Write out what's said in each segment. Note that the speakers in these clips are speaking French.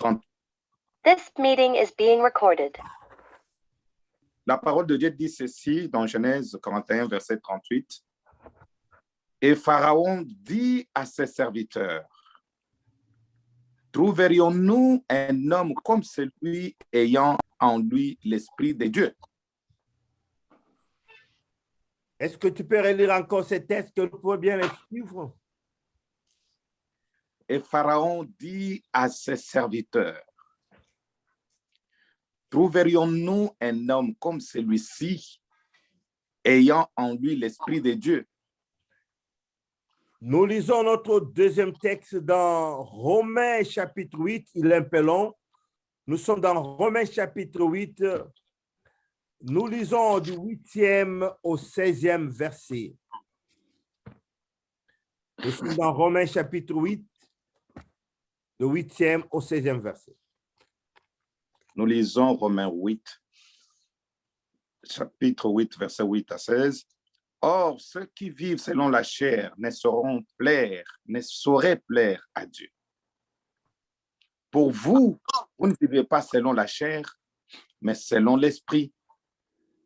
30. This meeting is being recorded. La parole de Dieu dit ceci dans Genèse 41, verset 38. Et Pharaon dit à ses serviteurs, trouverions-nous un homme comme celui ayant en lui l'Esprit de Dieu? Est-ce que tu peux relire encore ces textes que nous pouvons bien les suivre? Et Pharaon dit à ses serviteurs, trouverions-nous un homme comme celui-ci, ayant en lui l'Esprit de Dieu? Nous lisons notre deuxième texte dans Romains chapitre 8, il est un peu long. Nous sommes dans Romains chapitre 8, nous lisons du 8e au 16e verset. Nous sommes dans Romains chapitre 8, le 8e au 16e verset. Nous lisons Romains 8, chapitre 8, verset 8 à 16. Or, ceux qui vivent selon la chair ne sauraient plaire à Dieu. Pour vous, vous ne vivez pas selon la chair, mais selon l'esprit.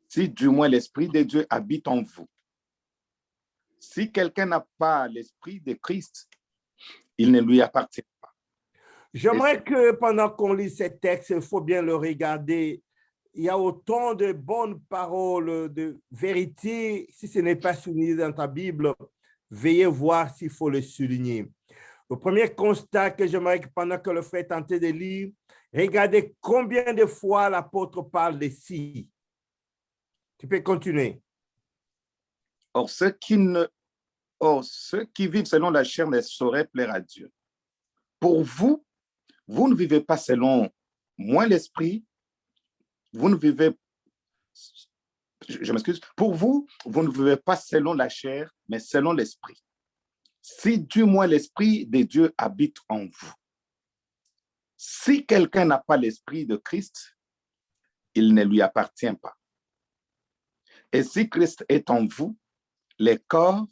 Si du moins l'esprit de Dieu habite en vous. Si quelqu'un n'a pas l'esprit de Christ, il ne lui appartient pas. J'aimerais que pendant qu'on lit ces textes, il faut bien le regarder. Il y a autant de bonnes paroles, de vérité. Si ce n'est pas souligné dans ta Bible, veuillez voir s'il faut le souligner. Le premier constat que j'aimerais que pendant que le frère est tenté de lire, regardez combien de fois l'apôtre parle de si. Tu peux continuer. Or, ceux qui vivent selon la chair ne sauraient plaire à Dieu. Pour vous, vous ne vivez pas selon moi l'esprit. Vous ne vivez, je m'excuse, pour vous, vous ne vivez pas selon la chair, mais selon l'esprit. Si du moins l'esprit de Dieu habite en vous. Si quelqu'un n'a pas l'esprit de Christ, il ne lui appartient pas. Et si Christ est en vous, le corps,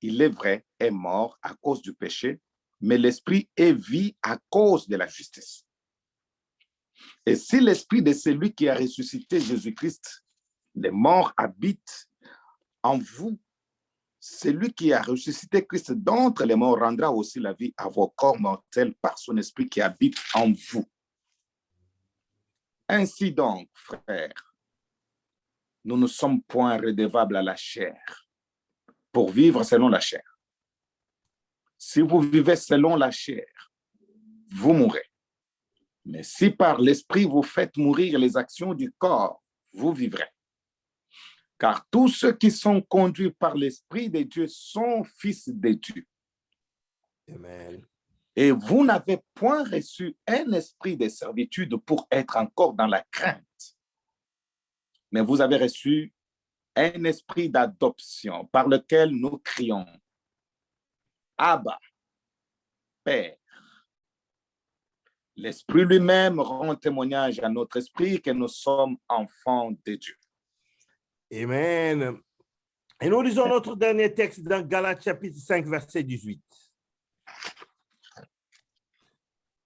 il est vrai, est mort à cause du péché, mais l'esprit est vie à cause de la justice. Et si l'esprit de celui qui a ressuscité Jésus-Christ, les morts, habite en vous, celui qui a ressuscité Christ d'entre les morts rendra aussi la vie à vos corps mortels par son esprit qui habite en vous. Ainsi donc, frères, nous ne sommes point redevables à la chair pour vivre selon la chair. Si vous vivez selon la chair, vous mourrez. Mais si par l'esprit vous faites mourir les actions du corps, vous vivrez. Car tous ceux qui sont conduits par l'esprit de Dieu sont fils de Dieu. Amen. Et vous n'avez point reçu un esprit de servitude pour être encore dans la crainte. Mais vous avez reçu un esprit d'adoption par lequel nous crions, Abba, Père. L'Esprit lui-même rend témoignage à notre esprit que nous sommes enfants de Dieu. Amen. Et nous lisons notre dernier texte dans Galates chapitre 5, verset 18.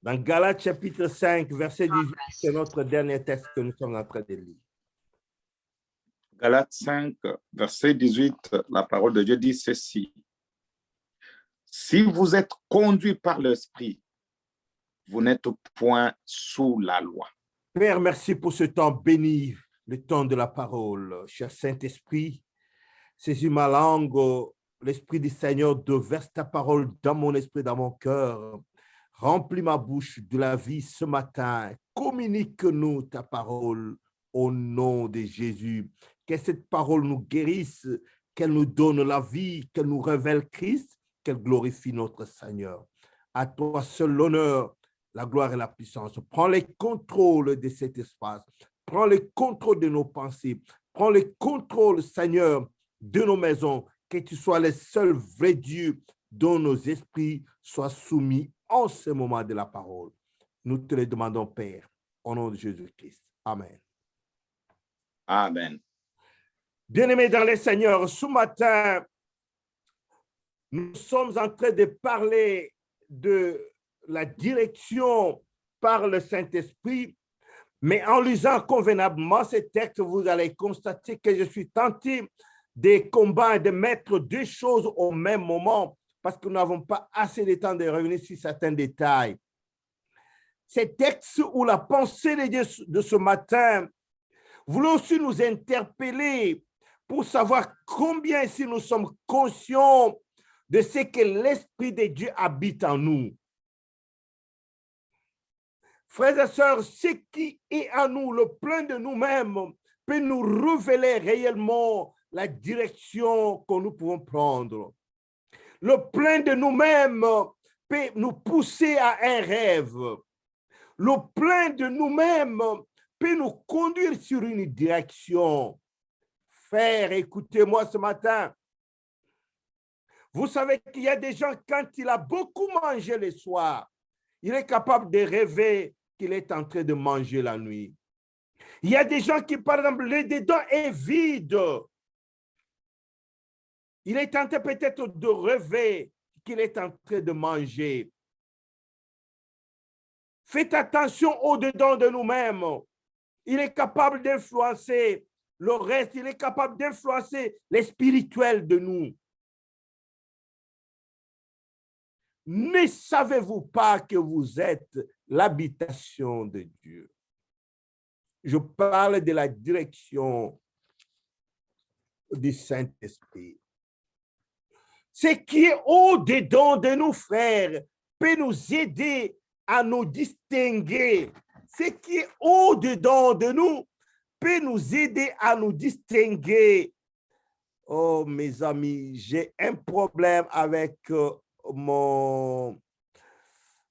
Dans Galates chapitre 5, verset 18, c'est notre dernier texte que nous sommes en train de lire. Galates 5, verset 18, la parole de Dieu dit ceci. Si vous êtes conduits par l'Esprit, vous n'êtes point sous la loi. Père, merci pour ce temps béni, le temps de la parole. Cher Saint-Esprit, saisis ma langue, l'Esprit du Seigneur déverse ta parole dans mon esprit, dans mon cœur. Remplis ma bouche de la vie ce matin. Communique-nous ta parole au nom de Jésus. Que cette parole nous guérisse, qu'elle nous donne la vie, qu'elle nous révèle Christ, qu'elle glorifie notre Seigneur. À toi seul l'honneur, la gloire et la puissance. Prends le contrôle de cet espace. Prends le contrôle de nos pensées. Prends le contrôle, Seigneur, de nos maisons. Que tu sois le seul vrai Dieu dont nos esprits soient soumis en ce moment de la parole. Nous te le demandons, Père, au nom de Jésus-Christ. Amen. Amen. Bien-aimés dans le Seigneur, ce matin, nous sommes en train de parler de la direction par le Saint-Esprit, mais en lisant convenablement ces textes, vous allez constater que je suis tenté de combattre et de mettre deux choses au même moment parce que nous n'avons pas assez de temps de revenir sur certains détails. Ces textes ou la pensée de Dieu de ce matin voulait aussi nous interpeller pour savoir combien si nous sommes conscients de ce que l'Esprit de Dieu habite en nous. Frères et sœurs, ce qui est en nous, le plein de nous-mêmes, peut nous révéler réellement la direction que nous pouvons prendre. Le plein de nous-mêmes peut nous pousser à un rêve. Le plein de nous-mêmes peut nous conduire sur une direction. Frère, écoutez-moi ce matin. Vous savez qu'il y a des gens, quand il a beaucoup mangé le soir, il est capable de rêver qu'il est en train de manger la nuit. Il y a des gens qui, par exemple, le dedans est vide. Il est tenté peut-être de rêver qu'il est en train de manger. Faites attention au-dedans de nous-mêmes. Il est capable d'influencer le reste. Il est capable d'influencer les spirituels de nous. Ne savez-vous pas que vous êtes l'habitation de Dieu? Je parle de la direction du Saint-Esprit. Ce qui est au-dedans de nous, frères, peut nous aider à nous distinguer. Ce qui est au-dedans de nous peut nous aider à nous distinguer. Oh, mes amis, j'ai un problème avec mon...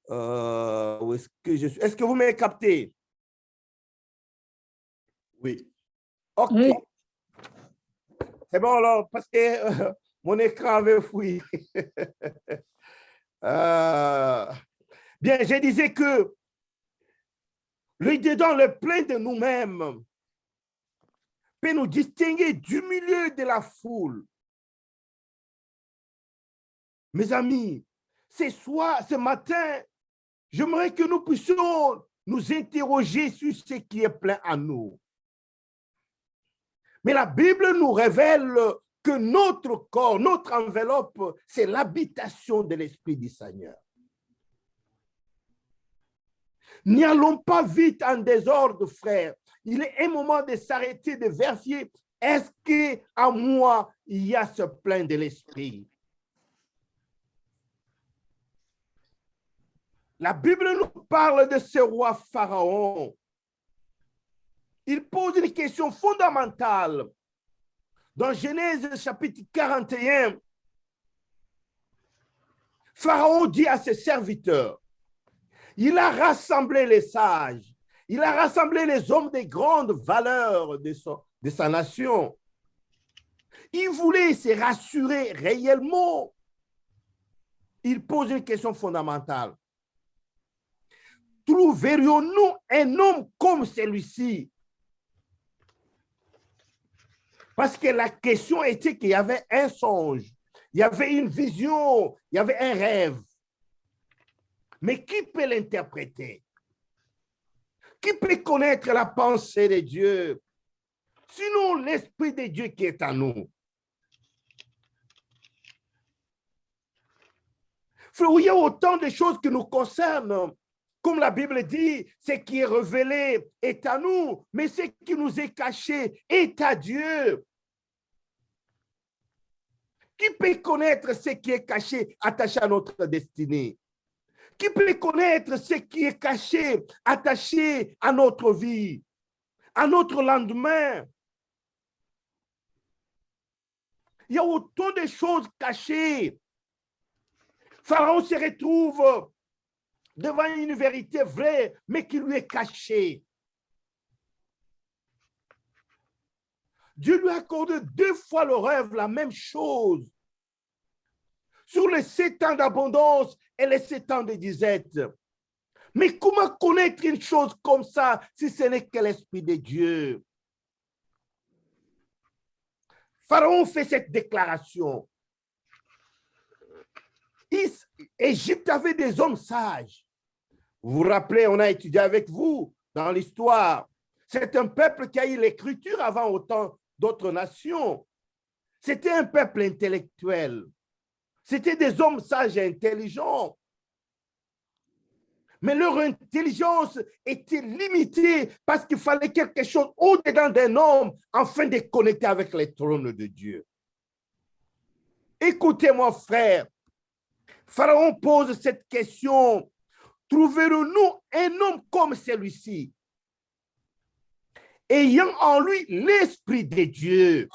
où est-ce que je suis? Est-ce que vous m'avez capté? Oui. OK. Oui. C'est bon alors, parce que mon écran avait fouillé. Bien, je disais que le dedans, le plein de nous-mêmes, peut nous distinguer du milieu de la foule. Mes amis, ce matin, j'aimerais que nous puissions nous interroger sur ce qui est plein en nous. Mais la Bible nous révèle que notre corps, notre enveloppe, c'est l'habitation de l'Esprit du Seigneur. N'y allons pas vite en désordre, frère. Il est un moment de s'arrêter, de vérifier, est-ce qu'en moi, il y a ce plein de l'Esprit? La Bible nous parle de ce roi Pharaon. Il pose une question fondamentale. Dans Genèse chapitre 41, Pharaon dit à ses serviteurs, il a rassemblé les sages, il a rassemblé les hommes de grande valeur de sa nation. Il voulait se rassurer réellement. Il pose une question fondamentale. Trouverions-nous un homme comme celui-ci? Parce que la question était qu'il y avait un songe, il y avait une vision, il y avait un rêve. Mais qui peut l'interpréter? Qui peut connaître la pensée de Dieu? Sinon l'Esprit de Dieu qui est en nous. Frère, il y a autant de choses qui nous concernent. Comme la Bible dit, ce qui est révélé est à nous, mais ce qui nous est caché est à Dieu. Qui peut connaître ce qui est caché, attaché à notre destinée? Qui peut connaître ce qui est caché, attaché à notre vie, à notre lendemain? Il y a autant de choses cachées. Pharaon se retrouve devant une vérité vraie, mais qui lui est cachée. Dieu lui a accordé 2 fois le rêve, la même chose. Sur les 7 ans d'abondance et les 7 ans de disette. Mais comment connaître une chose comme ça si ce n'est que l'Esprit de Dieu? Pharaon fait cette déclaration. Égypte avait des hommes sages. Vous vous rappelez, on a étudié avec vous dans l'histoire. C'est un peuple qui a eu l'écriture avant autant d'autres nations. C'était un peuple intellectuel. C'était des hommes sages et intelligents. Mais leur intelligence était limitée parce qu'il fallait quelque chose au-dedans d'un homme afin de connecter avec les trônes de Dieu. Écoutez-moi, frère. Pharaon pose cette question. Trouverons-nous un homme comme celui-ci, ayant en lui l'Esprit de Dieu?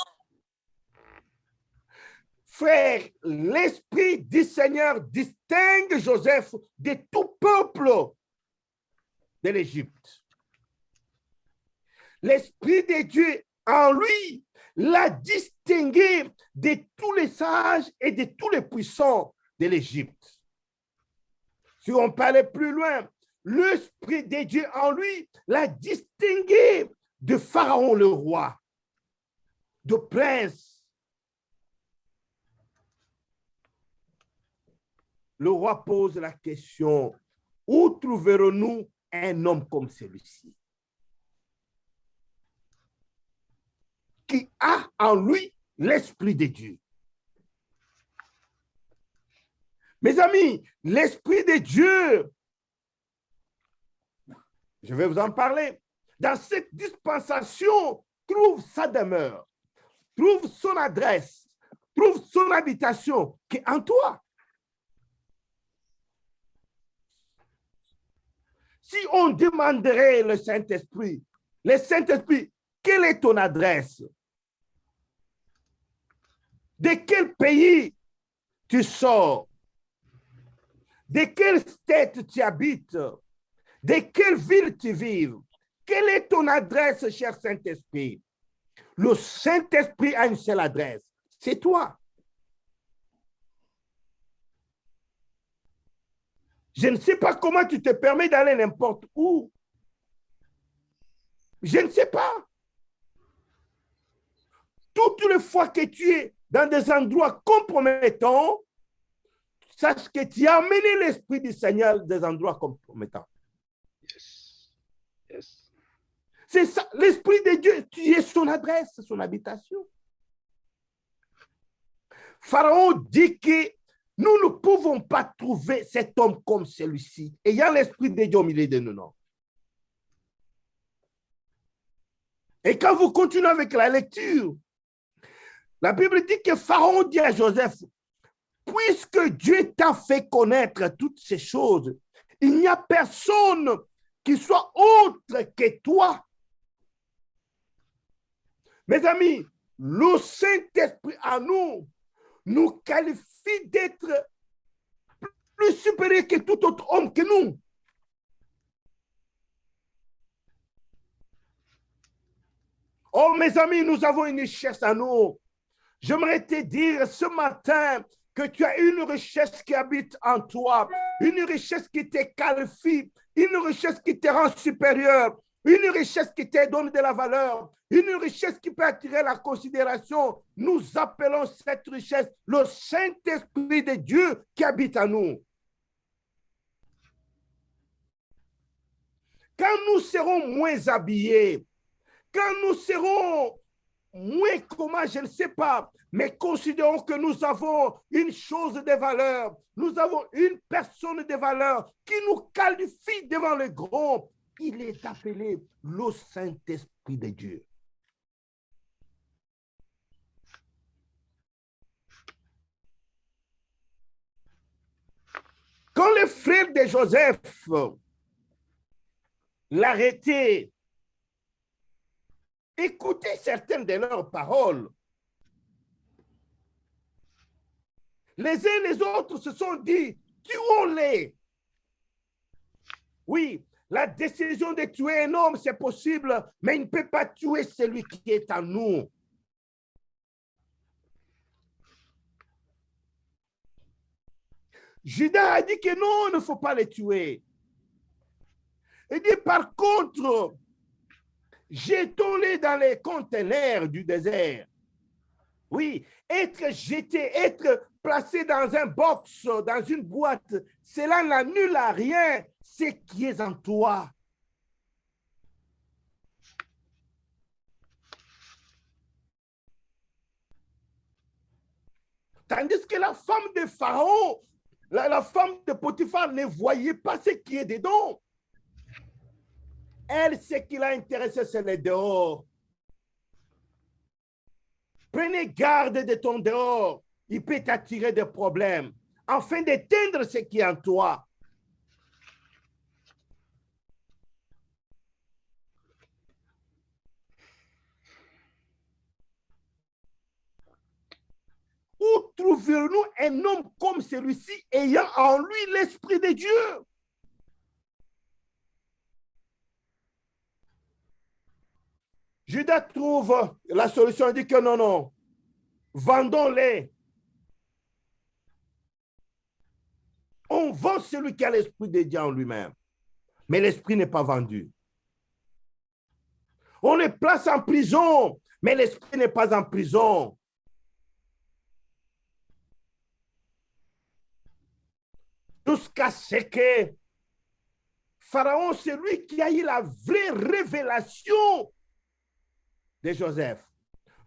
Frère, l'Esprit du Seigneur distingue Joseph de tout peuple de l'Égypte. L'Esprit de Dieu en lui l'a distingué de tous les sages et de tous les puissants de l'Égypte. Si on parlait plus loin, l'Esprit de Dieu en lui l'a distingué de Pharaon le roi, de prince. Le roi pose la question, où trouverons-nous un homme comme celui-ci, qui a en lui l'Esprit de Dieu? Mes amis, l'Esprit de Dieu, je vais vous en parler, dans cette dispensation, trouve sa demeure, trouve son adresse, trouve son habitation qui est en toi. Si on demanderait le Saint-Esprit, quelle est ton adresse? De quel pays tu sors? De quelle tête tu habites? De quelle ville tu vis? Quelle est ton adresse, cher Saint-Esprit? Le Saint-Esprit a une seule adresse, c'est toi. Je ne sais pas comment tu te permets d'aller n'importe où. Je ne sais pas. Toutes les fois que tu es dans des endroits compromettants, sache que tu as amené l'Esprit du Seigneur des endroits compromettants. Yes. Yes. C'est ça, l'Esprit de Dieu, tu es son adresse, son habitation. Pharaon dit que nous ne pouvons pas trouver cet homme comme celui-ci, ayant l'Esprit de Dieu au milieu de nous. Non. Et quand vous continuez avec la lecture, la Bible dit que Pharaon dit à Joseph, puisque Dieu t'a fait connaître toutes ces choses, il n'y a personne qui soit autre que toi. Mes amis, le Saint-Esprit en nous nous qualifie d'être plus supérieur que tout autre homme que nous. Oh, mes amis, nous avons une richesse à nous. J'aimerais te dire ce matin que tu as une richesse qui habite en toi, une richesse qui te qualifie, une richesse qui te rend supérieur, une richesse qui te donne de la valeur, une richesse qui peut attirer la considération. Nous appelons cette richesse le Saint-Esprit de Dieu qui habite en nous. Quand nous serons moins habillés, quand nous serons moins comment, je ne sais pas, mais considérons que nous avons une chose de valeur, nous avons une personne de valeur qui nous qualifie devant le grand. Il est appelé le Saint-Esprit de Dieu. Quand les frères de Joseph l'arrêtaient, écoutez certaines de leurs paroles. Les uns et les autres se sont dit, tuons-les. Oui, la décision de tuer un homme, c'est possible, mais il ne peut pas tuer celui qui est en nous. Judas a dit que non, il ne faut pas les tuer. Il dit par contre, jetons-les dans les conteneurs du désert. Oui, être jeté, être placé dans un box, dans une boîte, cela n'annule à rien ce qui est en toi. Tandis que la femme de Pharaon, la femme de Potiphar ne voyait pas ce qui est dedans. Elle, ce qui l'a intéressé, c'est le dehors. Prenez garde de ton dehors. Il peut t'attirer des problèmes afin d'éteindre ce qui est en toi. Où trouverions-nous un homme comme celui-ci ayant en lui l'Esprit de Dieu? Judas trouve la solution, il dit que non, non, vendons-les. On vend celui qui a l'Esprit de Dieu en lui-même, mais l'Esprit n'est pas vendu. On les place en prison, mais l'Esprit n'est pas en prison. Jusqu'à ce que Pharaon, c'est lui qui a eu la vraie révélation de Joseph.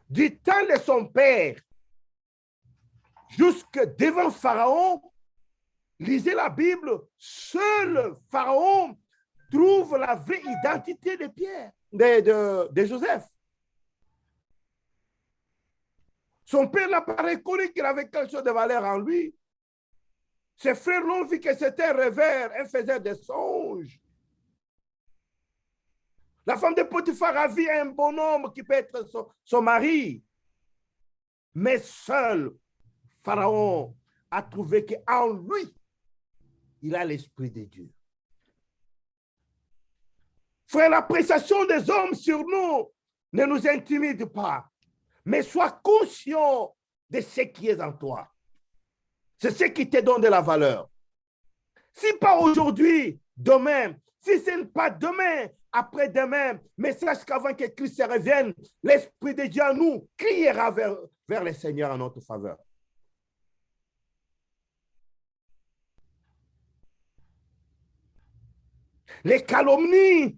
Du temps de son père, jusque devant Pharaon, lisez la Bible, seul Pharaon trouve la vraie identité de Pierre, de Joseph. Son père n'a pas reconnu qu'il avait quelque chose de valeur en lui. Ses frères l'ont vu que c'était un rêveur, elle faisait des songes. La femme de Potiphar a vu un bonhomme qui peut être son mari. Mais seul Pharaon a trouvé qu'en lui, il a l'Esprit de Dieu. Frère, l'appréciation des hommes sur nous ne nous intimide pas, mais sois conscient de ce qui est en toi. C'est ce qui te donne de la valeur. Si pas aujourd'hui, demain, si ce n'est pas demain, après-demain, mais sache qu'avant que Christ revienne, l'Esprit de Dieu en nous criera vers le Seigneur en notre faveur. Les calomnies,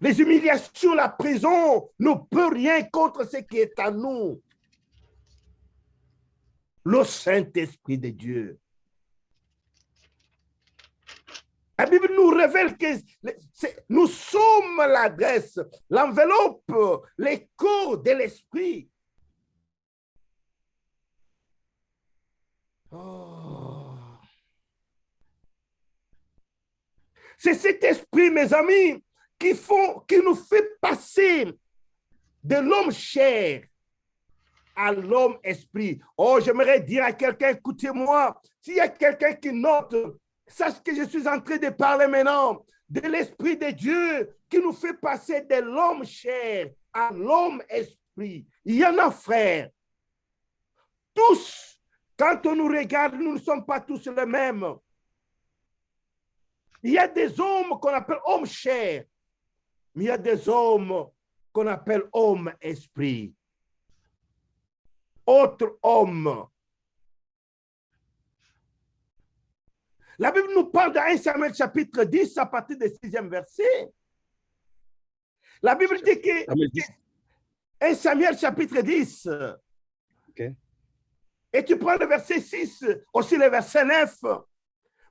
les humiliations, la prison ne peut rien contre ce qui est en nous. Le Saint-Esprit de Dieu. La Bible nous révèle que nous sommes l'adresse, l'enveloppe, les corps de l'Esprit. Oh. C'est cet esprit, mes amis, qui nous fait passer de l'homme chair à l'homme esprit. Oh, j'aimerais dire à quelqu'un, écoutez-moi, s'il y a quelqu'un qui note, sache que je suis en train de parler maintenant de l'Esprit de Dieu qui nous fait passer de l'homme chair à l'homme esprit. Il y en a, frères. Tous, quand on nous regarde, nous ne sommes pas tous les mêmes. Il y a des hommes qu'on appelle hommes chair, mais il y a des hommes qu'on appelle hommes esprit. Autre homme. La Bible nous parle dans 1 Samuel chapitre 10 à partir du 6e verset. La Bible dit que 1 Samuel chapitre 10. Okay. Et tu prends le verset 6, aussi le verset 9.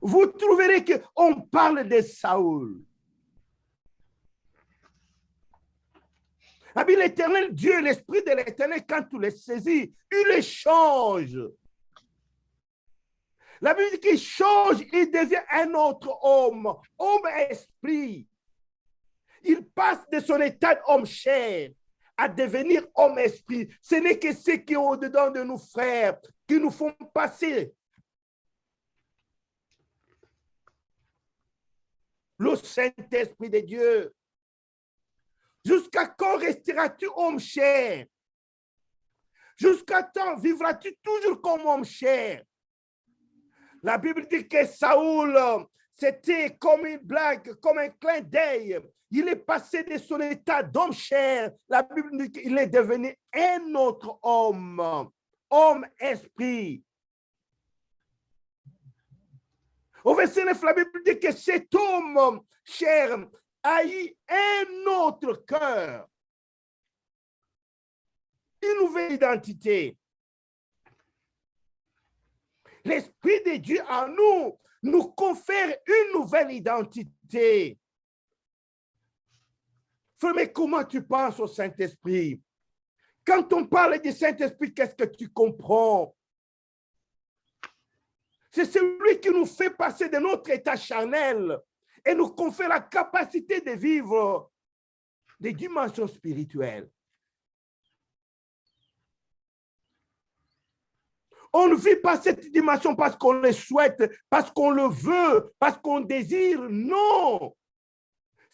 Vous trouverez qu'on parle de Saoul. La Bible, l'Éternel, Dieu, l'Esprit de l'Éternel, quand tu le saisis, il le change. La Bible dit qu'il change, il devient un autre homme, homme esprit. Il passe de son état d'homme chair à devenir homme esprit. Ce n'est que ce qui est au-dedans de nous, frères, qui nous font passer. Le Saint-Esprit de Dieu. Jusqu'à quand resteras-tu homme chair? Jusqu'à quand vivras-tu toujours comme homme chair? La Bible dit que Saoul, c'était comme une blague, comme un clin d'œil. Il est passé de son état d'homme chair. La Bible dit qu'il est devenu un autre homme, homme esprit. Au verset 9, la Bible dit que cet homme cher a eu un autre cœur, une nouvelle identité. L'Esprit de Dieu en nous nous confère une nouvelle identité. Frère, mais comment tu penses au Saint-Esprit? Quand on parle du Saint-Esprit, qu'est-ce que tu comprends? C'est celui qui nous fait passer de notre état charnel et nous confère la capacité de vivre des dimensions spirituelles. On ne vit pas cette dimension parce qu'on le souhaite, parce qu'on le veut, parce qu'on désire. Non!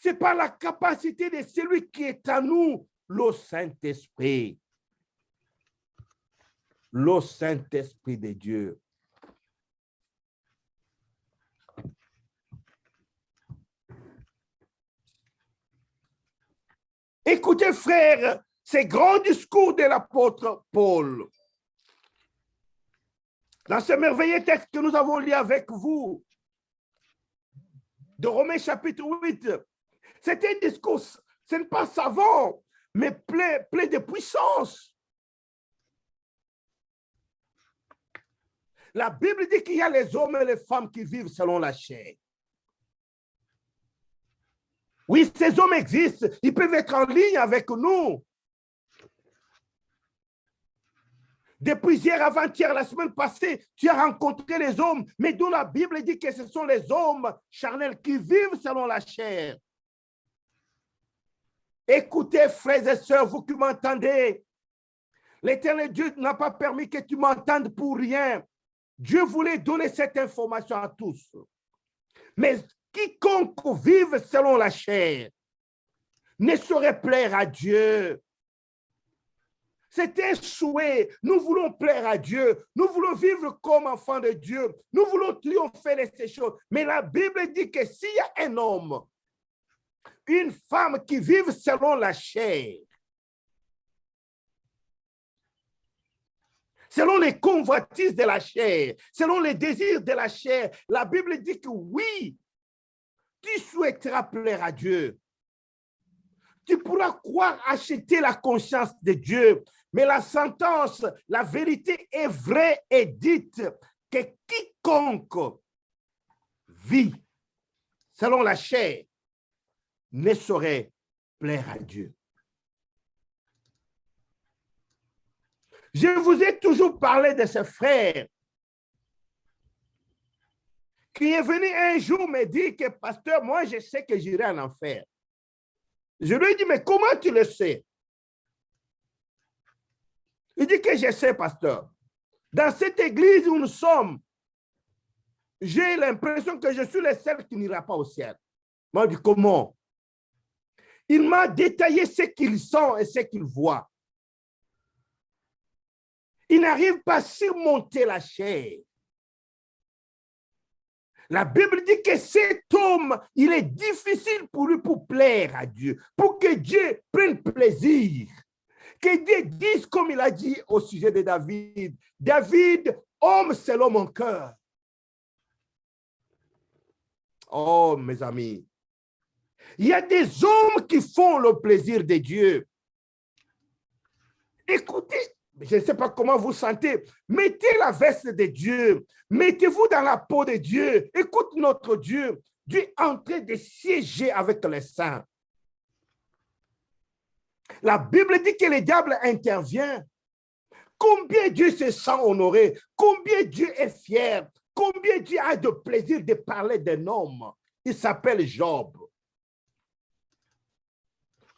C'est par la capacité de celui qui est en nous, le Saint-Esprit. Le Saint-Esprit de Dieu. Écoutez, frères, ces grands discours de l'apôtre Paul. Dans ce merveilleux texte que nous avons lu avec vous, de Romains chapitre 8, c'est un discours, ce n'est pas savant, mais plein de puissance. La Bible dit qu'il y a les hommes et les femmes qui vivent selon la chair. Oui, ces hommes existent, ils peuvent être en ligne avec nous. Depuis hier, avant-hier, la semaine passée, tu as rencontré les hommes, mais dont la Bible dit que ce sont les hommes charnels qui vivent selon la chair. Écoutez, frères et sœurs, vous qui m'entendez, l'Éternel Dieu n'a pas permis que tu m'entendes pour rien. Dieu voulait donner cette information à tous. Mais quiconque vive selon la chair ne saurait plaire à Dieu. C'est un souhait. Nous voulons plaire à Dieu. Nous voulons vivre comme enfants de Dieu. Nous voulons triompher de ces choses. Mais la Bible dit que s'il y a un homme, une femme qui vivent selon la chair, selon les convoitises de la chair, selon les désirs de la chair, la Bible dit que oui, tu souhaiteras plaire à Dieu. Tu pourras croire acheter la conscience de Dieu. Mais la sentence, la vérité est vraie et dite que quiconque vit selon la chair ne saurait plaire à Dieu. Je vous ai toujours parlé de ce frère qui est venu un jour me dire que, pasteur, moi, je sais que j'irai en enfer. Je lui ai dit, mais comment tu le sais? Il dit que je sais, pasteur. Dans cette église où nous sommes, j'ai l'impression que je suis le seul qui n'ira pas au ciel. Moi, je dis, comment? Il m'a détaillé ce qu'il sent et ce qu'il voit. Il n'arrive pas à surmonter la chair. La Bible dit que cet homme, il est difficile pour lui pour plaire à Dieu, pour que Dieu prenne plaisir. Que Dieu dise comme il a dit au sujet de David. David, homme selon mon cœur. Oh, mes amis. Il y a des hommes qui font le plaisir de Dieu. Écoutez, je ne sais pas comment vous sentez. Mettez la veste de Dieu. Mettez-vous dans la peau de Dieu. Écoute notre Dieu. Dieu est en train de siéger avec les saints. La Bible dit que le diable intervient. Combien Dieu se sent honoré. Combien Dieu est fier. Combien Dieu a de plaisir de parler d'un homme. Il s'appelle Job.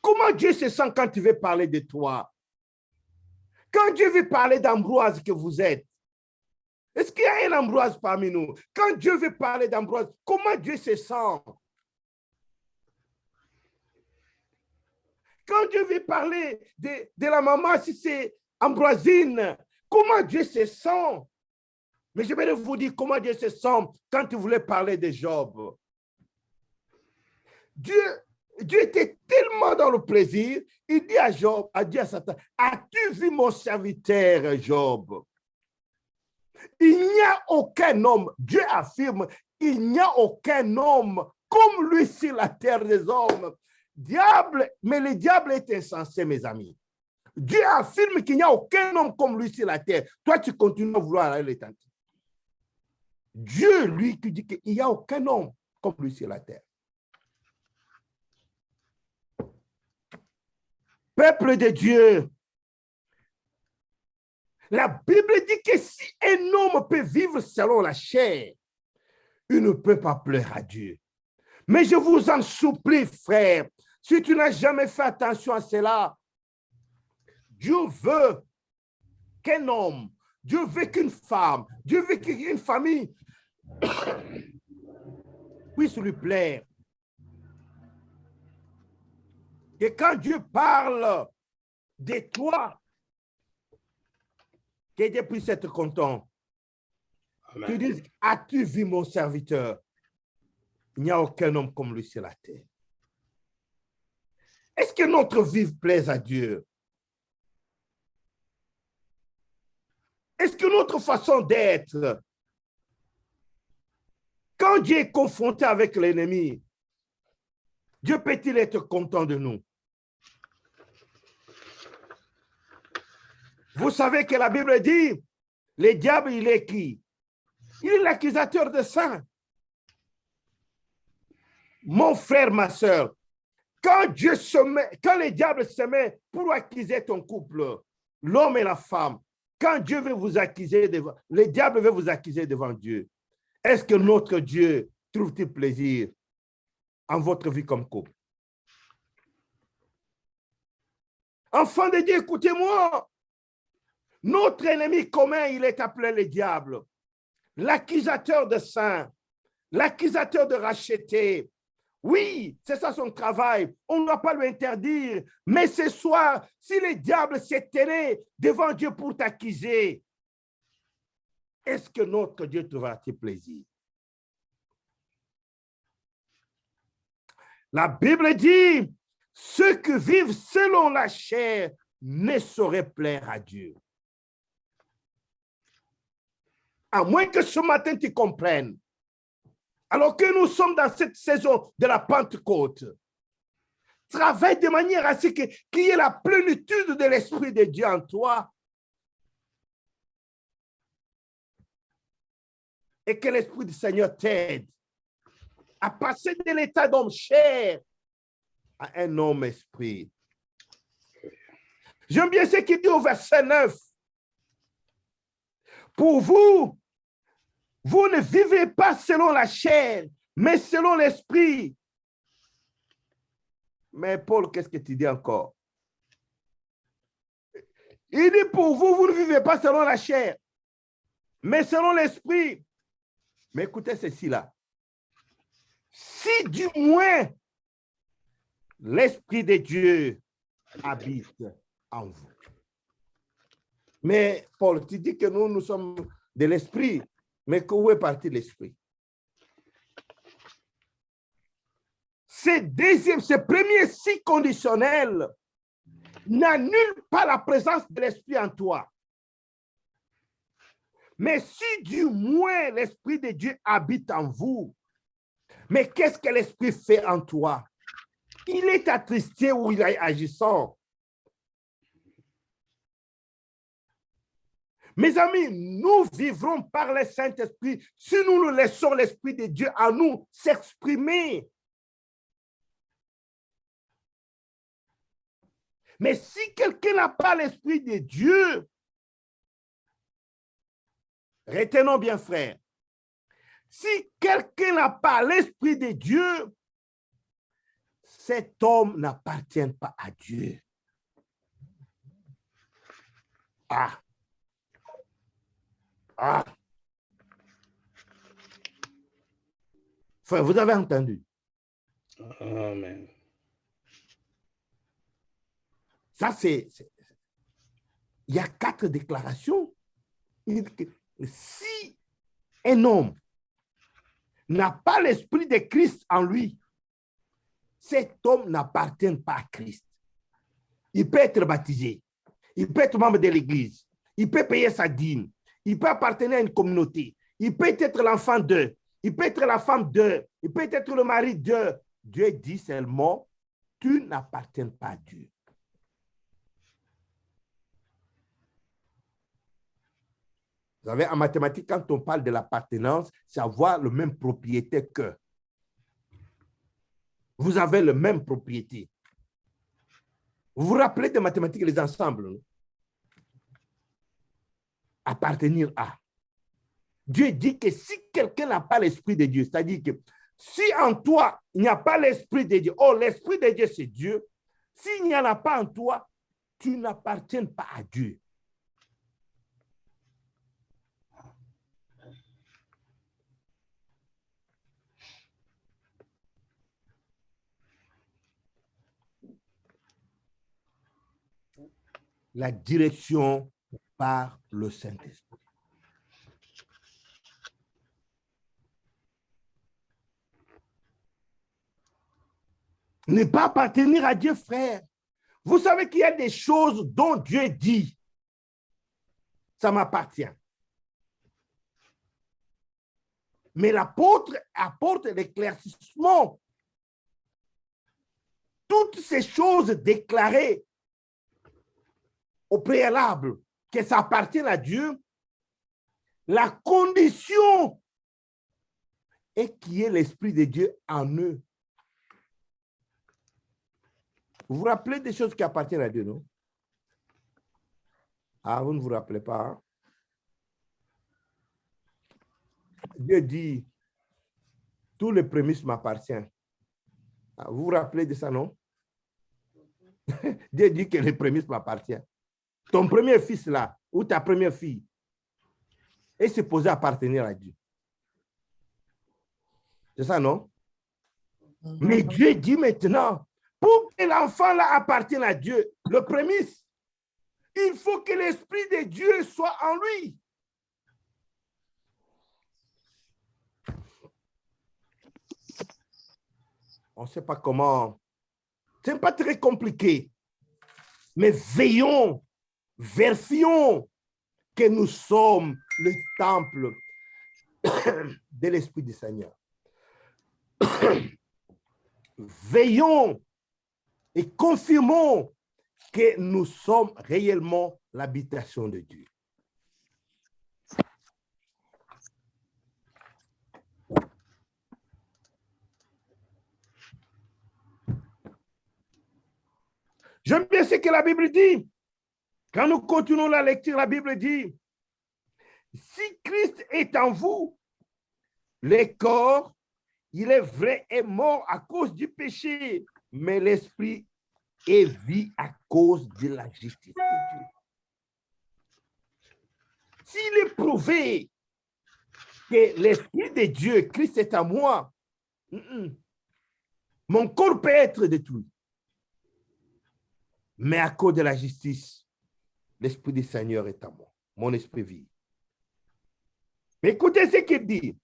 Comment Dieu se sent quand il veut parler de toi? Quand Dieu veut parler d'Ambroise que vous êtes, est-ce qu'il y a un Ambroise parmi nous? Quand Dieu veut parler d'Ambroise, comment Dieu se sent? Quand Dieu veut parler de la maman, si c'est Ambroisine, comment Dieu se sent? Mais je vais vous dire comment Dieu se sent quand il voulait parler de Job. Dieu était tellement dans le plaisir, il dit à Job, a dit à Satan, as-tu vu mon serviteur Job? Il n'y a aucun homme, Dieu affirme, il n'y a aucun homme comme lui sur la terre des hommes. Mais le diable est insensé, mes amis. Dieu affirme qu'il n'y a aucun homme comme lui sur la terre. Toi, tu continues à vouloir aller le tenter. Dieu, lui, qui dit qu'il n'y a aucun homme comme lui sur la terre. Peuple de Dieu, la Bible dit que si un homme peut vivre selon la chair, il ne peut pas plaire à Dieu. Mais je vous en supplie, frère, si tu n'as jamais fait attention à cela, Dieu veut qu'un homme, Dieu veut qu'une femme, Dieu veut qu'une famille puisse lui plaire. Et quand Dieu parle de toi, que Dieu puisse être content. Amen. Tu dis, as-tu vu mon serviteur? Il n'y a aucun homme comme lui sur la terre. Est-ce que notre vie plaise à Dieu? Est-ce que notre façon d'être, quand Dieu est confronté avec l'ennemi, Dieu peut-il être content de nous? Vous savez que la Bible dit, le diable, il est qui? Il est l'accusateur des saints. Mon frère, ma soeur, quand le diable se met pour accuser ton couple, l'homme et la femme, quand Dieu veut vous accuser, le diable veut vous accuser devant Dieu, est-ce que notre Dieu trouve-t-il plaisir en votre vie comme couple? Enfants de Dieu, écoutez-moi. Notre ennemi commun, il est appelé le diable, l'accusateur de saints, l'accusateur de racheter. Oui, c'est ça son travail. On ne doit pas lui interdire. Mais ce soir, si le diable s'est tenu devant Dieu pour t'accuser, est-ce que notre Dieu trouvera-t-il plaisir? La Bible dit, ceux qui vivent selon la chair ne sauraient plaire à Dieu. À moins que ce matin tu comprennes. Alors que nous sommes dans cette saison de la Pentecôte, travaille de manière à ce qu'il y ait la plénitude de l'Esprit de Dieu en toi et que l'Esprit du Seigneur t'aide à passer de l'état d'homme chair à un homme esprit. J'aime bien ce qu'il dit au verset 9. Pour vous, vous ne vivez pas selon la chair, mais selon l'esprit. Mais Paul, qu'est-ce que tu dis encore? Il dit pour vous, vous ne vivez pas selon la chair, mais selon l'esprit. Mais écoutez ceci là. Si du moins l'Esprit de Dieu habite en vous. Mais Paul, tu dis que nous sommes de l'Esprit, mais où est parti l'Esprit? Ce premier si conditionnel n'annule pas la présence de l'Esprit en toi. Mais si du moins l'Esprit de Dieu habite en vous, mais qu'est-ce que l'Esprit fait en toi? Il est attristé ou il est agissant. Mes amis, nous vivrons par le Saint-Esprit si nous nous laissons l'Esprit de Dieu en nous s'exprimer. Mais si quelqu'un n'a pas l'Esprit de Dieu, retenons bien, frère, si quelqu'un n'a pas l'Esprit de Dieu, cet homme n'appartient pas à Dieu. Ah. Frère, vous avez entendu? Amen. Ça, il y a 4 déclarations. Si un homme n'a pas l'Esprit de Christ en lui, cet homme n'appartient pas à Christ. Il peut être baptisé, il peut être membre de l'Église, il peut payer sa dîme, il peut appartenir à une communauté, il peut être l'enfant d'eux, il peut être la femme de, il peut être le mari de. Dieu dit seulement, tu n'appartiens pas à Dieu. Vous savez, en mathématiques, quand on parle de l'appartenance, c'est avoir le même propriété que. Vous avez le même propriété. Vous vous rappelez des mathématiques, les ensembles? Non? Appartenir à. Dieu dit que si quelqu'un n'a pas l'Esprit de Dieu, c'est-à-dire que si en toi, il n'y a pas l'Esprit de Dieu, oh, l'Esprit de Dieu, c'est Dieu, s'il n'y en a pas en toi, tu n'appartiens pas à Dieu. La direction par le Saint-Esprit. Ne pas appartenir à Dieu, frère. Vous savez qu'il y a des choses dont Dieu dit, ça m'appartient. Mais l'apôtre apporte l'éclaircissement. Toutes ces choses déclarées au préalable, que ça appartient à Dieu, la condition est qu'il y ait l'Esprit de Dieu en eux. Vous vous rappelez des choses qui appartiennent à Dieu, non? Ah, vous ne vous rappelez pas. Hein? Dieu dit, tous les prémices m'appartiennent. Ah, vous vous rappelez de ça, non? Dieu dit que les prémices m'appartiennent. Ton premier fils là, ou ta première fille, est supposé appartenir à Dieu. C'est ça, non? Mais Dieu dit maintenant, pour que l'enfant là appartienne à Dieu, le prémisse, il faut que l'Esprit de Dieu soit en lui. On ne sait pas comment. Ce n'est pas très compliqué. Mais veillons, vérifions que nous sommes le temple de l'Esprit du Seigneur. Veillons et confirmons que nous sommes réellement l'habitation de Dieu. J'aime bien ce que la Bible dit. Quand nous continuons la lecture, la Bible dit, si Christ est en vous, le corps, il est vrai, est mort à cause du péché, mais l'esprit est vie à cause de la justice de Dieu. S'il est prouvé que l'Esprit de Dieu, Christ est en moi, mon corps peut être détruit. Mais à cause de la justice, l'Esprit du Seigneur est en moi. Mon esprit vit. Mais écoutez ce qu'il dit.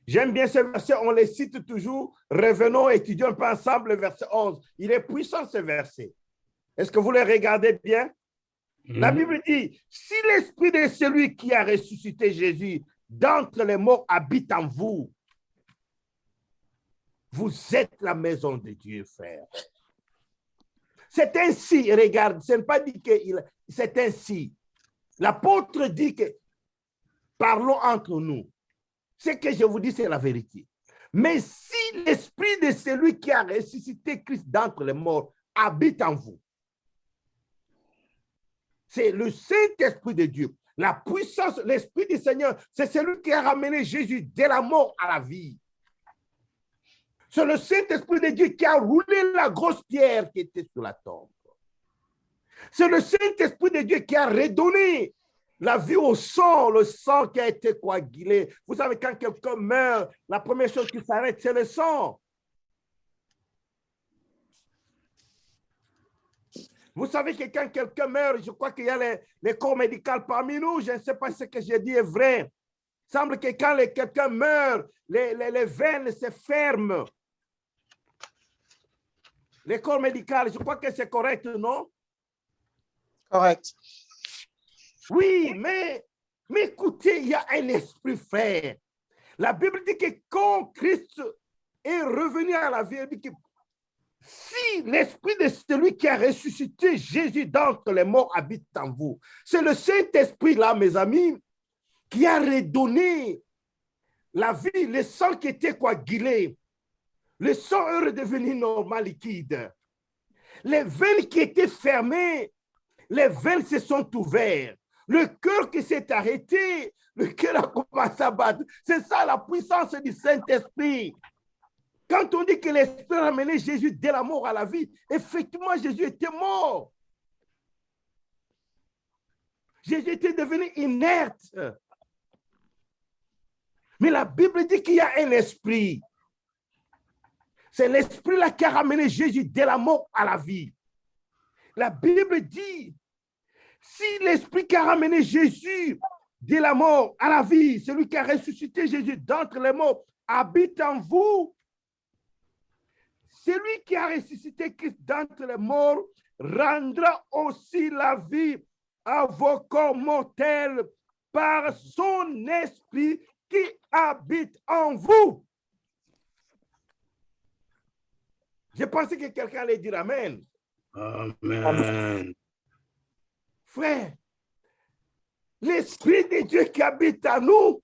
J'aime bien ce verset, on les cite toujours. Revenons, étudions un peu ensemble le verset 11. Il est puissant ce verset. Est-ce que vous le regardez bien? La Bible dit, si l'esprit de celui qui a ressuscité Jésus d'entre les morts habite en vous, vous êtes la maison de Dieu, frère. C'est ainsi, regarde, ce n'est pas dit que c'est ainsi. L'apôtre dit que parlons entre nous. Ce que je vous dis, c'est la vérité. Mais si l'esprit de celui qui a ressuscité Christ d'entre les morts habite en vous, c'est le Saint-Esprit de Dieu. La puissance, l'Esprit du Seigneur, c'est celui qui a ramené Jésus de la mort à la vie. C'est le Saint-Esprit de Dieu qui a roulé la grosse pierre qui était sur la tombe. C'est le Saint-Esprit de Dieu qui a redonné la vie au sang, le sang qui a été coagulé. Vous savez, quand quelqu'un meurt, la première chose qui s'arrête, c'est le sang. Vous savez que quand quelqu'un meurt, je crois qu'il y a les corps médicaux parmi nous, je ne sais pas si ce que j'ai dit est vrai. Il semble que quand quelqu'un meurt, les veines se ferment. Les corps médicaux, je crois que c'est correct, non? Correct. Oui, mais écoutez, il y a un esprit, frère. La Bible dit que quand Christ est revenu à la vie, elle dit que si l'esprit de celui qui a ressuscité Jésus d'entre les morts habite en vous, c'est le Saint-Esprit là, mes amis, qui a redonné la vie, le sang qui était coagulé, le sang est redevenu normal, liquide. Les veines qui étaient fermées, les veines se sont ouvertes. Le cœur qui s'est arrêté, le cœur a commencé à battre. C'est ça la puissance du Saint-Esprit. Quand on dit que l'Esprit a amené Jésus de la mort à la vie, effectivement, Jésus était mort. Jésus était devenu inerte. Mais la Bible dit qu'il y a un esprit. C'est l'esprit-là qui a ramené Jésus de la mort à la vie. La Bible dit, si l'esprit qui a ramené Jésus de la mort à la vie, celui qui a ressuscité Jésus d'entre les morts, habite en vous, celui qui a ressuscité Christ d'entre les morts rendra aussi la vie à vos corps mortels par son esprit qui habite en vous. Je pensais que quelqu'un allait dire Amen. Amen. Frère, l'Esprit de Dieu qui habite en nous,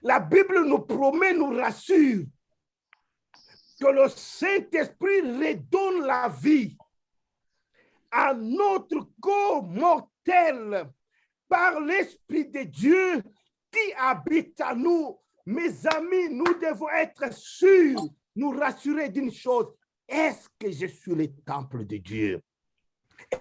la Bible nous promet, nous rassure que le Saint-Esprit redonne la vie à notre corps mortel par l'Esprit de Dieu qui habite en nous. Mes amis, nous devons être sûrs, nous rassurer d'une chose. Est-ce que je suis le temple de Dieu?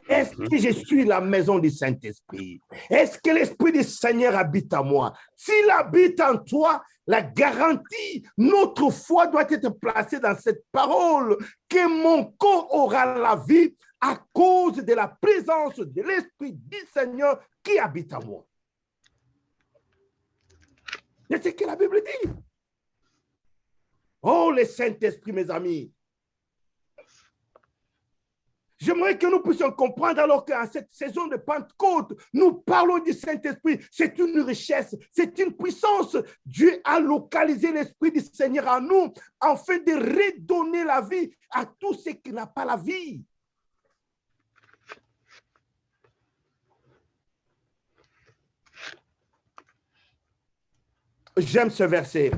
Est-ce que je suis la maison du Saint-Esprit? Est-ce que l'Esprit du Seigneur habite en moi? S'il habite en toi, la garantie, notre foi doit être placée dans cette parole, que mon corps aura la vie à cause de la présence de l'Esprit du Seigneur qui habite en moi. C'est ce que la Bible dit. Oh, le Saint-Esprit, mes amis. J'aimerais que nous puissions comprendre alors qu'en cette saison de Pentecôte, nous parlons du Saint-Esprit. C'est une richesse, c'est une puissance. Dieu a localisé l'Esprit du Seigneur en nous afin de redonner la vie à tout ce qui n'a pas la vie. J'aime ce verset.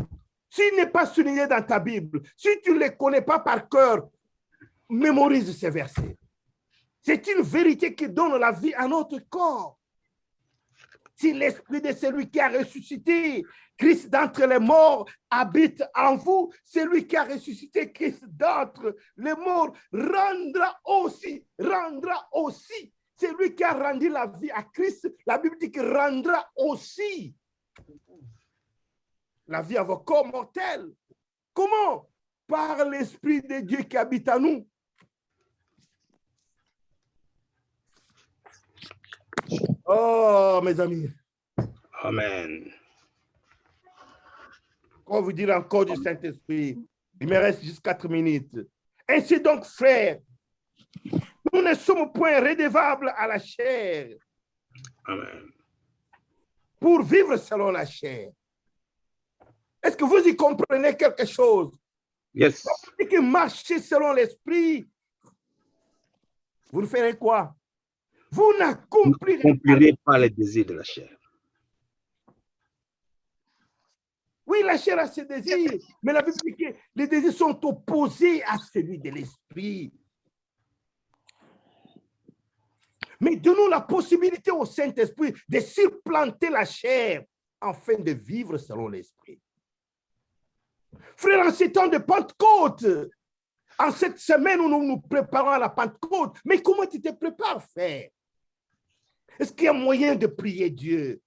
S'il n'est pas souligné dans ta Bible, si tu ne le connais pas par cœur, mémorise ce verset. C'est une vérité qui donne la vie à notre corps. Si l'esprit de celui qui a ressuscité Christ d'entre les morts habite en vous, celui qui a ressuscité Christ d'entre les morts rendra aussi, celui qui a rendu la vie à Christ, la Bible dit qu'il rendra aussi la vie à vos corps mortels. Comment? Par l'Esprit de Dieu qui habite en nous. Oh, mes amis. Amen. On vous dire encore du Saint-Esprit. Il me reste juste 4 minutes. Ainsi donc, frères, nous ne sommes point redevables à la chair. Amen. Pour vivre selon la chair. Est-ce que vous y comprenez quelque chose? Yes. C'est que marcher selon l'esprit, vous ne ferez quoi? Vous n'accomplirez pas les désirs de la chair. Oui, la chair a ses désirs, mais la Bible dit que les désirs sont opposés à celui de l'esprit. Mais donnons la possibilité au Saint-Esprit de supplanter la chair afin de vivre selon l'esprit. Frère, en ces temps de Pentecôte, en cette semaine où nous nous préparons à la Pentecôte, mais comment tu te prépares, frère? Est-ce qu'il y a moyen de prier Dieu?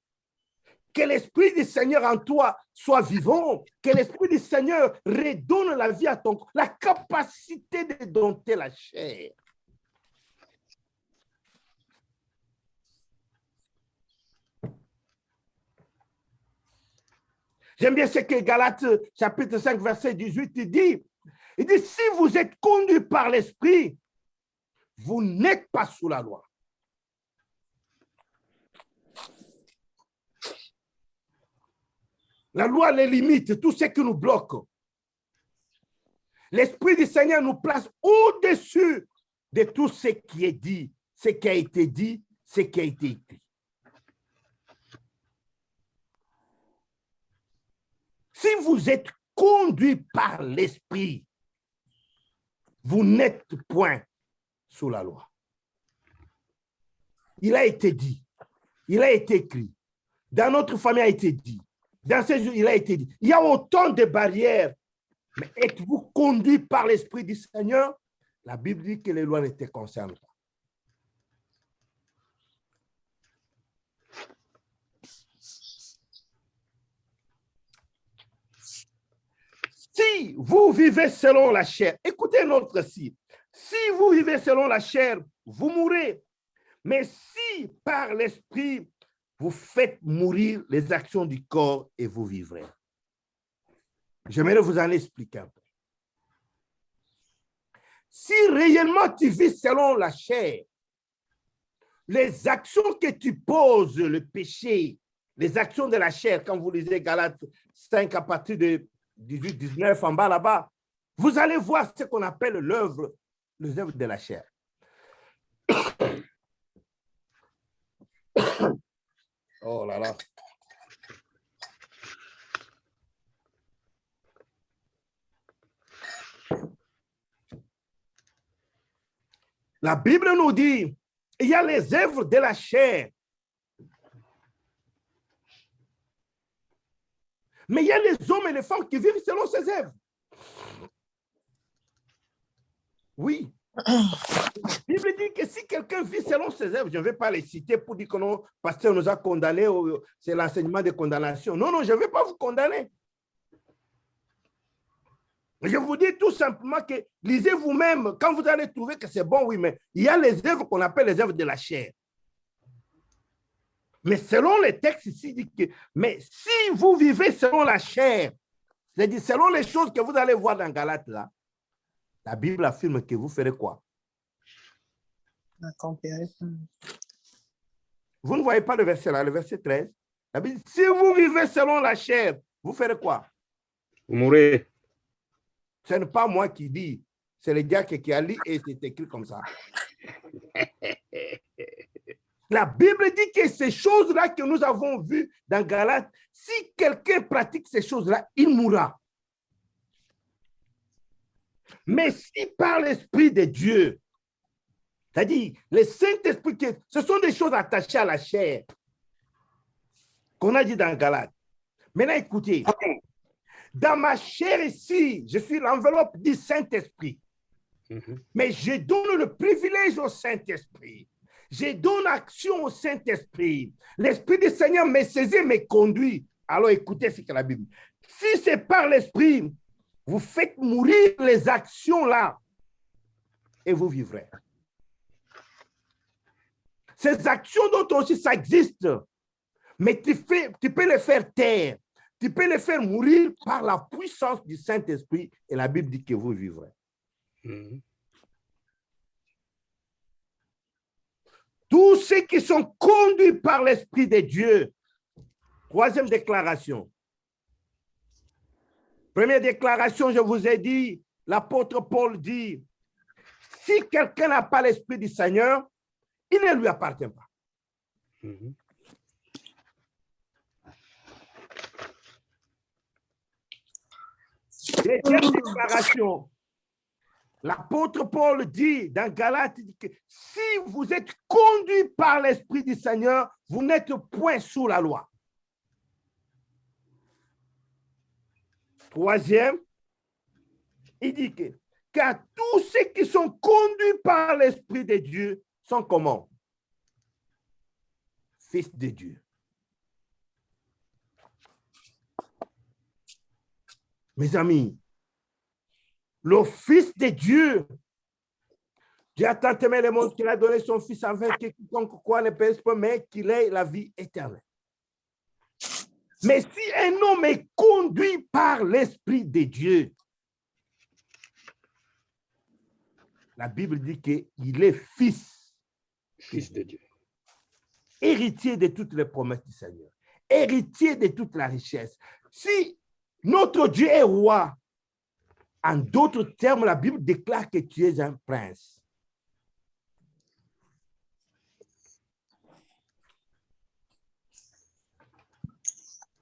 Que l'Esprit du Seigneur en toi soit vivant, que l'Esprit du Seigneur redonne la vie à ton corps, la capacité de dompter la chair. J'aime bien ce que Galates chapitre 5 verset 18 dit. Il dit, si vous êtes conduits par l'Esprit, vous n'êtes pas sous la loi. La loi, les limites, tout ce qui nous bloque. L'Esprit du Seigneur nous place au-dessus de tout ce qui est dit, ce qui a été dit, ce qui a été écrit. Si vous êtes conduit par l'Esprit, vous n'êtes point sous la loi. Il a été dit, il a été écrit, dans notre famille a été dit, dans ces jours, il a été dit. Il y a autant de barrières, mais êtes-vous conduit par l'Esprit du Seigneur? La Bible dit que les lois ne te concernent pas. Si vous vivez selon la chair, écoutez notre cible. Si vous vivez selon la chair, vous mourrez. Mais si par l'Esprit, vous faites mourir les actions du corps et vous vivrez. J'aimerais vous en expliquer un peu. Si réellement tu vis selon la chair, les actions que tu poses, le péché, les actions de la chair, quand vous lisez Galates 5 à partir de 18, 19 en bas là-bas, vous allez voir ce qu'on appelle l'œuvre, les œuvres de la chair. Oh là là. La Bible nous dit, il y a les œuvres de la chair. Mais il y a les hommes et les femmes qui vivent selon ces œuvres. Oui. La Bible dit que si quelqu'un vit selon ses œuvres, je ne vais pas les citer pour dire que non, pasteur nous a condamnés, c'est l'enseignement de condamnation. Non, non, je ne vais pas vous condamner. Je vous dis tout simplement que lisez vous-même, quand vous allez trouver que c'est bon, oui, mais il y a les œuvres qu'on appelle les œuvres de la chair. Mais selon les textes ici, il dit que, mais si vous vivez selon la chair, c'est-à-dire selon les choses que vous allez voir dans Galates là, la Bible affirme que vous ferez quoi? Vous ne voyez pas le verset là, le verset 13. La Bible dit, si vous vivez selon la chair, vous ferez quoi? Vous mourrez. Ce n'est pas moi qui dis, c'est le gars qui a lu et c'est écrit comme ça. La Bible dit que ces choses-là que nous avons vues dans Galates, si quelqu'un pratique ces choses-là, il mourra. Mais si par l'Esprit de Dieu, c'est-à-dire le Saint-Esprit, ce sont des choses attachées à la chair qu'on a dit dans Galates. Maintenant, écoutez, dans ma chair ici, je suis l'enveloppe du Saint-Esprit. Mais je donne le privilège au Saint-Esprit. Je donne action au Saint-Esprit. L'Esprit du Seigneur me saisit, me conduit. Alors écoutez ce que la Bible dit. Si c'est par l'Esprit, vous faites mourir les actions là et vous vivrez. Ces actions d'autres aussi, ça existe. Mais tu peux les faire taire. Tu peux les faire mourir par la puissance du Saint-Esprit et la Bible dit que vous vivrez. Tous ceux qui sont conduits par l'Esprit de Dieu. Troisième déclaration. Première déclaration, je vous ai dit, l'apôtre Paul dit, si quelqu'un n'a pas l'Esprit du Seigneur, il ne lui appartient pas. Deuxième déclaration. L'apôtre Paul dit dans Galates que si vous êtes conduit par l'Esprit du Seigneur, vous n'êtes point sous la loi. Troisième, il dit que car tous ceux qui sont conduits par l'Esprit de Dieu sont comment? Fils de Dieu. Mes amis, le Fils de Dieu, Dieu a tant aimé le monde qu'il a donné son Fils afin que quiconque croit ne périsse pas, mais qu'il ait la vie éternelle. Mais si un homme est conduit par l'Esprit de Dieu, la Bible dit qu'il est fils Fils de Dieu. héritier de toutes les promesses du Seigneur. héritier de toute la richesse. Si notre Dieu est roi, en d'autres termes, la Bible déclare que tu es un prince.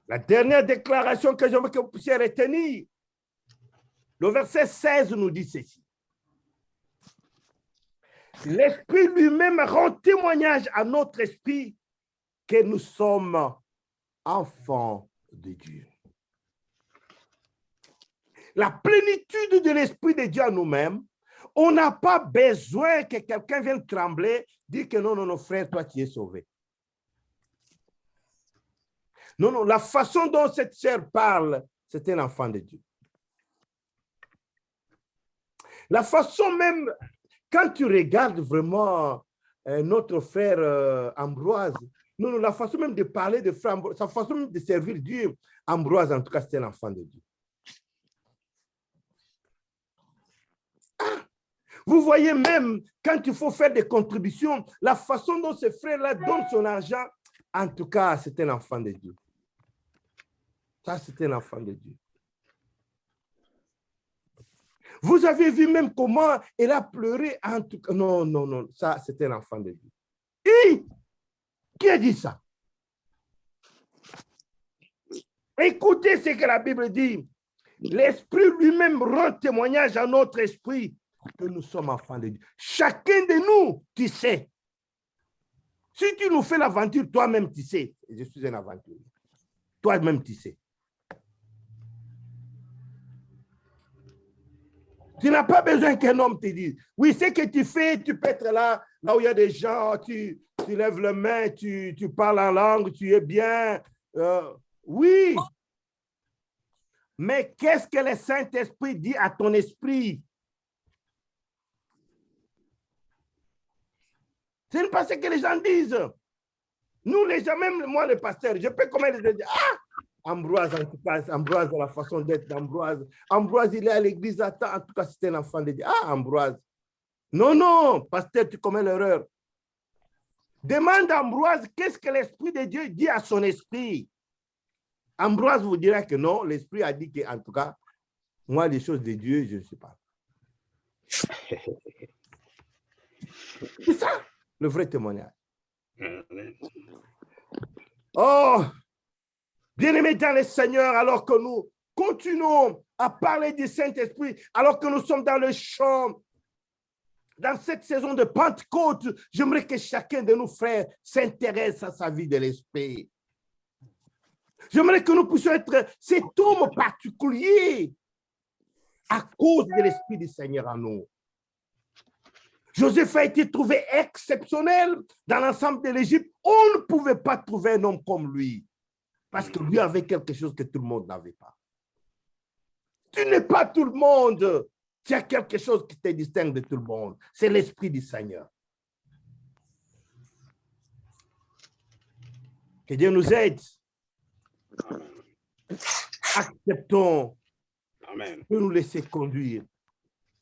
La dernière déclaration que j'aimerais que vous puissiez retenir, le verset 16 nous dit ceci. L'Esprit lui-même rend témoignage à notre esprit que nous sommes enfants de Dieu. La plénitude de l'Esprit de Dieu en nous-mêmes, on n'a pas besoin que quelqu'un vienne trembler, dire que non, non, non, frère, toi, tu es sauvé. Non, non, la façon dont cette chair parle, c'est un enfant de Dieu. La façon même, quand tu regardes vraiment notre frère Ambroise, non, non, la façon même de parler de frère Ambroise, sa façon même de servir Dieu, Ambroise, en tout cas, c'est un enfant de Dieu. Vous voyez même, quand il faut faire des contributions, la façon dont ce frère-là donne son argent, en tout cas, c'est un enfant de Dieu. Ça, c'est un enfant de Dieu. Vous avez vu même comment elle a pleuré, en tout cas. Non, non, non, ça, c'est un enfant de Dieu. Et qui a dit ça? Écoutez ce que la Bible dit. L'Esprit lui-même rend témoignage à notre esprit que nous sommes enfants de Dieu. Chacun de nous, tu sais. Si tu nous fais l'aventure, toi-même, tu sais. Je suis un aventurier. Toi-même, tu sais. Tu n'as pas besoin qu'un homme te dise. Oui, ce que tu fais, tu peux être là où il y a des gens, tu lèves la main, tu parles en langue, tu es bien. Oui. Mais qu'est-ce que le Saint-Esprit dit à ton esprit? Ce n'est pas ce que les gens disent. Nous, les gens, même moi, le pasteur, je peux comment les gens dire, ah, Ambroise, en tout cas, Ambroise, la façon d'être d'Ambroise. Ambroise, il est à l'église, en tout cas, c'était un enfant de Dieu. Ah, Ambroise. Non, non, pasteur, tu commets l'erreur. Demande à Ambroise, qu'est-ce que l'Esprit de Dieu dit à son esprit? Ambroise vous dira que non, l'Esprit a dit qu'en tout cas, moi, les choses de Dieu, je ne sais pas. C'est ça, le vrai témoignage. Oh, bien-aimés dans le Seigneur, alors que nous continuons à parler du Saint-Esprit, alors que nous sommes dans le champ, dans cette saison de Pentecôte, j'aimerais que chacun de nos frères s'intéresse à sa vie de l'Esprit. J'aimerais que nous puissions être cet homme particulier à cause de l'Esprit du Seigneur en nous. Joseph a été trouvé exceptionnel dans l'ensemble de l'Égypte. On ne pouvait pas trouver un homme comme lui parce que lui avait quelque chose que tout le monde n'avait pas. Tu n'es pas tout le monde. Tu as quelque chose qui te distingue de tout le monde. C'est l'Esprit du Seigneur. Que Dieu nous aide. Acceptons de nous laisser conduire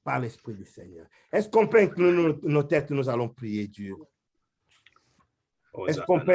par l'Esprit du Seigneur. Est-ce qu'on peut incliner nos têtes, nous allons prier Dieu? Est-ce qu'on peut